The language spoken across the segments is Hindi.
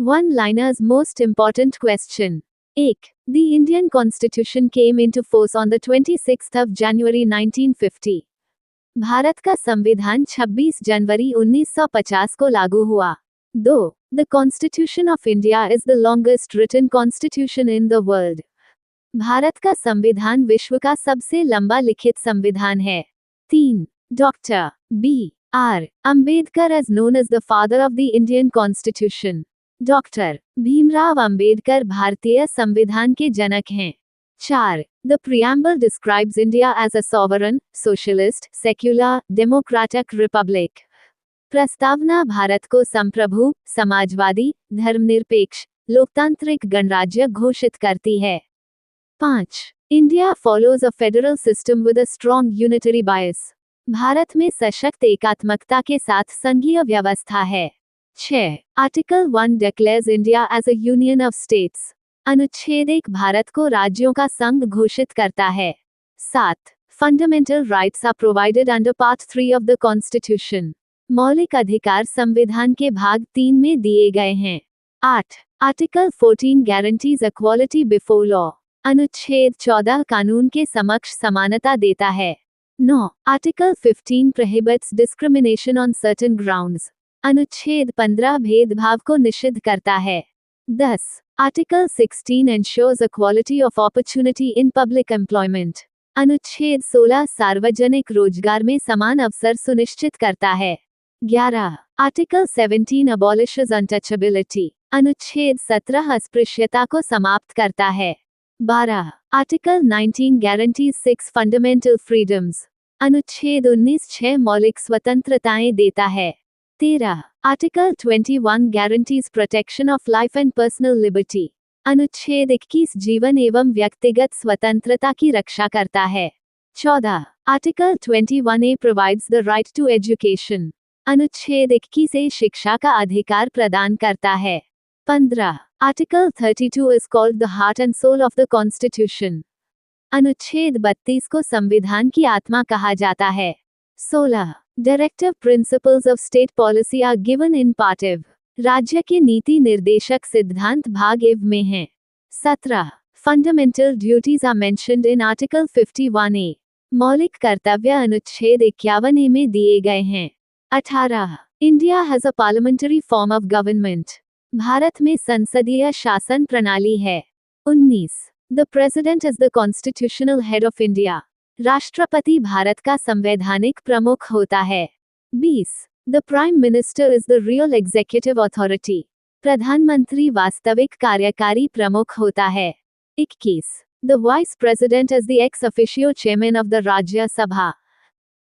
One-liners most important question. 1. The Indian Constitution came into force on the 26th of January 1950. Bharat का संविधान 26 जनवरी 1950 को लागू हुआ. 2. The Constitution of India is the longest written constitution in the world. Bharat का संविधान विश्व का सबसे लंबा लिखित संविधान है. 3. Dr. B.R. Ambedkar is known as the father of the Indian Constitution. Doctor Bhimrao Ambedkar भारतीय संविधान के जनक हैं. 4. The preamble describes India as a sovereign, socialist, secular, democratic republic. प्रस्तावना भारत को संप्रभु, समाजवादी, धर्मनिरपेक्ष, लोकतांत्रिक गणराज्य घोषित करती है. 5. India follows a federal system with a strong unitary bias. Bharat में सशक्त एकात्मकता के साथ संघीय व्यवस्था है. 6. Article 1 declares India as a union of states. अनुच्छेद 1 भारत को राज्यों का संघ घोषित करता है. 7. Fundamental rights are provided under Part 3 of the Constitution. मौलिक अधिकार संविधान के भाग 3 में दिए गए हैं. 8. Article 14 guarantees equality before law. अनुच्छेद 14 कानून के समक्ष समानता देता है. 9. Article 15 prohibits discrimination on certain grounds. अनुच्छेद 15 भेदभाव को निषिद्ध करता है. 10. Article 16 ensures equality of opportunity in public employment. अनुच्छेद 16 सार्वजनिक रोजगार में समान अवसर सुनिश्चित करता है. 11. Article 17 abolishes untouchability. अनुच्छेद 17 अस्पृश्यता को समाप्त करता है. 12. Article 19 guarantees 6 fundamental freedoms. अनुच्छेद 19 6 मौलिक स्वतंत्रताएं देता है. 13. Article 21 guarantees protection of life and personal liberty. अनुच्छेद 21 जीवन एवं व्यक्तिगत स्वतंत्रता की रक्षा करता है. 14. Article 21A provides the right to education. अनुच्छेद 21A शिक्षा का अधिकार प्रदान करता है. 15. Article 32 is called the heart and soul of the Constitution. अनुच्छेद 32 को संविधान की आत्मा कहा जाता है. 16. Directive principles of state policy are given in Part IV. राज्य के नीति निर्देशक सिद्धांत भाग IV में हैं. 17. Fundamental duties are mentioned in Article 51A. मौलिक कर्तव्य अनुच्छेद 51A में दिए गए हैं. 18. India has a parliamentary form of government. Bharat में संसदीय शासन प्रणाली है. 19. The President is the constitutional head of India. राष्ट्रपति भारत का संवैधानिक प्रमुख होता है. 20. The Prime Minister is the real executive authority. प्रधानमंत्री वास्तविक कार्यकारी प्रमुख होता है. 21. The Vice President is the ex officio chairman of the राज्य सभा.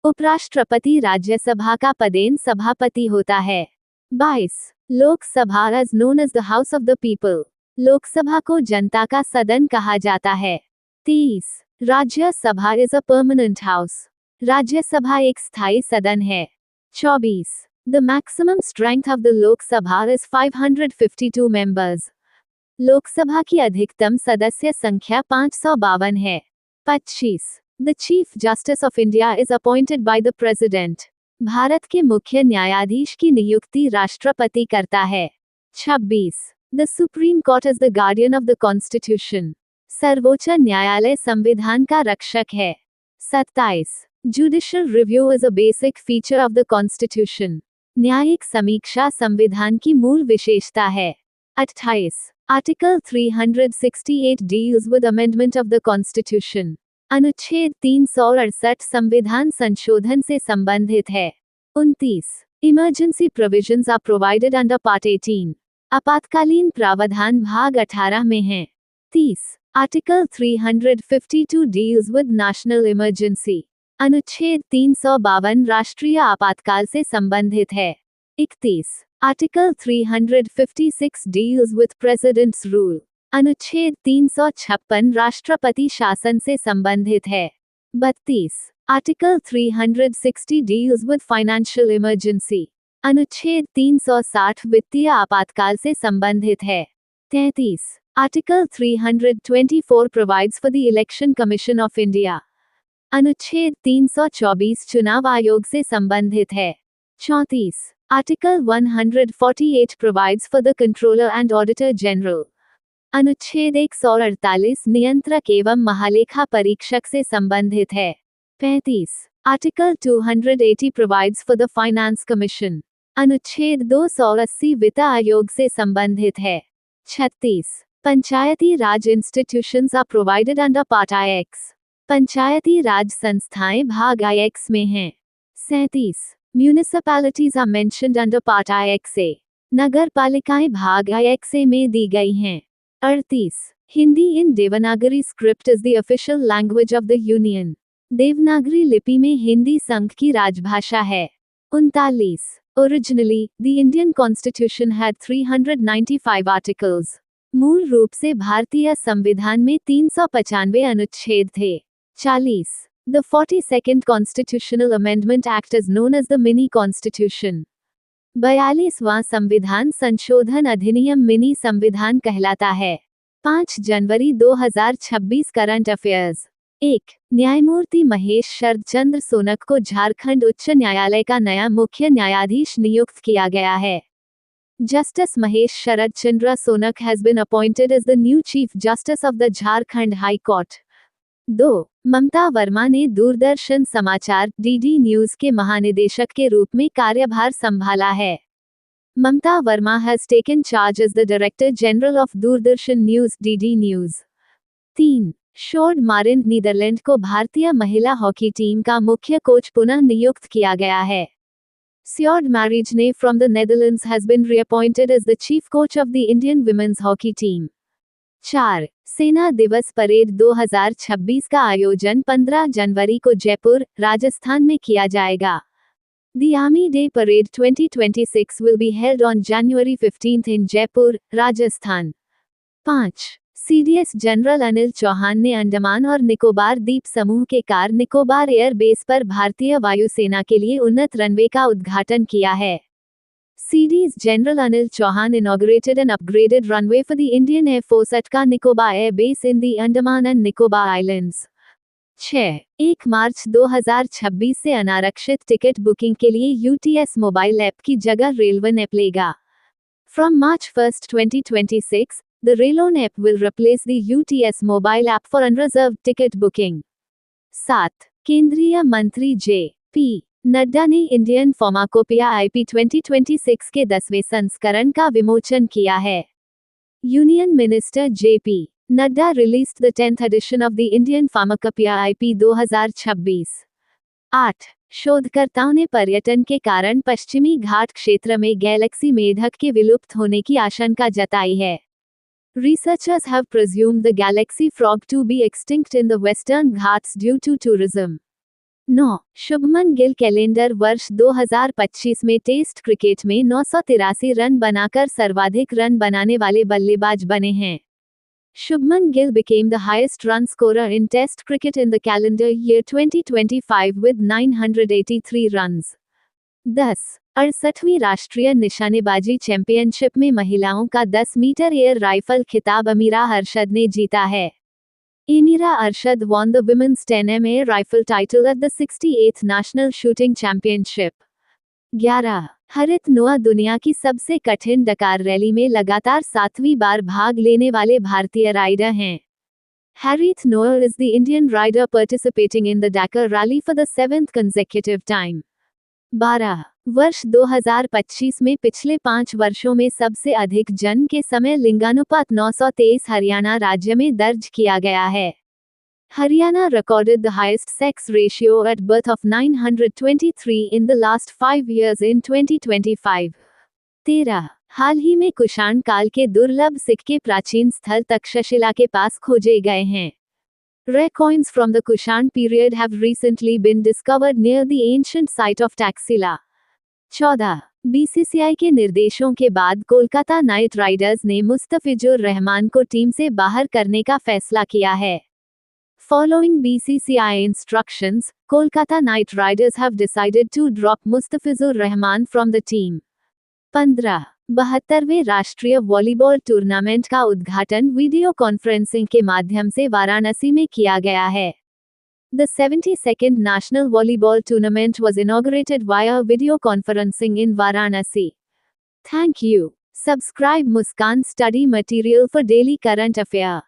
उपराष्ट्रपति राज्यसभा का पदेन सभापति होता है. 22. Lok Sabha is known as the House of the People. Lok Sabha को जनता का सदन कहा जाता है. 23. Rajya Sabha is a permanent house. Rajya Sabha एक स्थायी सदन है. 24. The maximum strength of the Lok Sabha is 552 members. Lok Sabha की अधिकतम सदस्य संख्या 552 है. 25. The chief justice of India is appointed by the president. Bharat के मुख्य न्यायाधीश की नियुक्ति राष्ट्रपति करता है. 26. The supreme court is the guardian of the constitution. सर्वोच्च न्यायालय संविधान का रक्षक है. 27. Judicial review is a basic feature of the constitution. न्यायिक समीक्षा संविधान की मूल विशेषता है. 28. Article 368 deals with amendment of the constitution. अनुच्छेद 368 संविधान संशोधन से संबंधित है. 29. Emergency provisions are provided under part 18. आपातकालीन प्रावधान भाग 18 में हैं. 30. Article 352 deals with national emergency. अनुच्छेद 352 राष्ट्रीय आपातकाल से संबंधित है. 31. Article 356 deals with president's rule. अनुच्छेद 356 राष्ट्रपति शासन से संबंधित है. 32. Article 360 deals with financial emergency. अनुच्छेद 360 वित्तीय आपातकाल से संबंधित है. 33. Article 324 provides for the Election Commission of India. अनुच्छेद 324 चुनाव आयोग से संबंधित है. 34. Article 148 provides for the Controller and Auditor General. अनुच्छेद 148 नियंत्रक एवं महालेखा परीक्षक से संबंधित है। 35. Article 280 provides for the finance commission. अनुच्छेद 280 वित्त आयोग से संबंधित है। 36. Panchayati Raj institutions are provided under part IX। Panchayati Raj संस्थाएं भाग IX में हैं। 37. Municipalities are mentioned under part IX-A। नगर पालिकाएं भाग IX-A में दी गई हैं। 38. Hindi in Devanagari script is the official language of the union. Devanagari लिपि में हिंदी संघ की राजभाषा है। 39. Originally the Indian constitution had 395 articles. मूल रूप से भारतीय संविधान में 395 अनुच्छेद थे। 40. The 42nd Constitutional Amendment Act is known as the Mini Constitution। 42वां संविधान संशोधन अधिनियम मिनी संविधान कहलाता है। 5 जनवरी 2026 करंट अफेयर्स। 1. न्यायमूर्ति महेश शरद चंद्र सोनक को झारखंड उच्च न्यायालय का नया मुख्य न्यायाधीश नियुक्त किया गया है। Justice Mahesh Sharad Chandra Sonak has been appointed as the new Chief Justice of the Jharkhand High Court। 2. ममता वर्मा ने दूरदर्शन समाचार DD न्यूज के महानिदेशक के रूप में कार्यभार संभाला है। Mamta Verma has taken charge as the director general of Doordarshan news DD news. 3. Sjoerd Marijne Netherlands को भारतीय महिला हॉकी टीम का मुख्य कोच पुनः नियुक्त किया गया है। Sjoerd Marijne from the Netherlands has been reappointed as the chief coach of the Indian women's hockey team। 4. सेना दिवस परेड 2026 का आयोजन 15 जनवरी को जयपुर, राजस्थान में किया जाएगा। The Army Day Parade 2026 will be held on January 15 in Jaipur, Rajasthan। 5. CDS general Anil Chauhan ने अंडमान और निकोबार द्वीप समूह के कार निकोबार एयर बेस पर भारतीय वायुसेना के लिए उन्नत रनवे का उद्घाटन किया है। CDS General Anil Chauhan inaugurated an upgraded runway for the Indian Air Force at Ka Nicobar Air Base in the Andaman and Nicobar Islands। 6. 1 मार्च 2026 से अनारक्षित टिकट बुकिंग के लिए UTS मोबाइल ऐप की जगह रेलवन ऐप लेगा। From March 1, 2026, the Railone app will replace the UTS mobile app for unreserved ticket booking। 7. केंद्रीय मंत्री J.P. नड्डा ने इंडियन फार्माकोपिया IP 2026 के 10वें संस्करण का विमोचन किया है। Union minister J.P. Nadda released the 10th edition of the Indian pharmacopoeia IP 2026। 8. शोधकर्ताओं ने पर्यटन के कारण पश्चिमी घाट क्षेत्र में गैलेक्सी मेढक के विलुप्त होने की आशंका जताई है। Researchers have presumed the galaxy frog to be extinct in the Western Ghats due to tourism। 9. Shubman Gill calendar वर्ष 2025 में टेस्ट क्रिकेट में 983 रन बनाकर सर्वाधिक रन बनाने वाले बल्लेबाज बने हैं। Shubman Gill became the highest run scorer in Test cricket in the calendar year 2025 with 983 runs। 10. 68वीं राष्ट्रीय निशानेबाजी चैंपियनशिप में महिलाओं का 10 मीटर एयर राइफल खिताब अमीरा अरशद ने जीता है। Amira Arshad won the women's 10 air rifle title at the 68th National Shooting Championship। 11. हरित नोआ दुनिया की सबसे कठिन डकार रैली में लगातार 7वीं बार भाग लेने वाले भारतीय राइडर हैं। Harith Noah is the Indian rider participating in the Dakar Rally for the 7th consecutive time। 12. वर्ष 2025 में पिछले 5 वर्षों में सबसे अधिक जन्म के समय लिंगानुपात 923 हरियाणा राज्य में दर्ज किया गया है। Haryana recorded the highest sex ratio at birth of 923 in the last 5 years in 2025। 13. हाल ही में कुषाण काल के दुर्लभ सिक्के प्राचीन स्थल तक्षशिला के पास खोजे गए हैं। Rare coins from the Kushan period have recently been discovered near the ancient site of Taxila। 14. BCCI के निर्देशों के बाद कोलकाता नाइट राइडर्स ने मुस्तफिजुर रहमान को टीम से बाहर करने का फैसला किया है। Following BCCI instructions, Kolkata Knight Riders have decided to drop Mustafizur Rahman from the team। 15. 72वें राष्ट्रीय वॉलीबॉल टूर्नामेंट का उद्घाटन वीडियो कॉन्फ्रेंसिंग के माध्यम से वाराणसी में किया गया है। The 72nd National Volleyball Tournament was inaugurated via video conferencing in Varanasi. Thank you. Subscribe Muskan Study Material for daily current affair.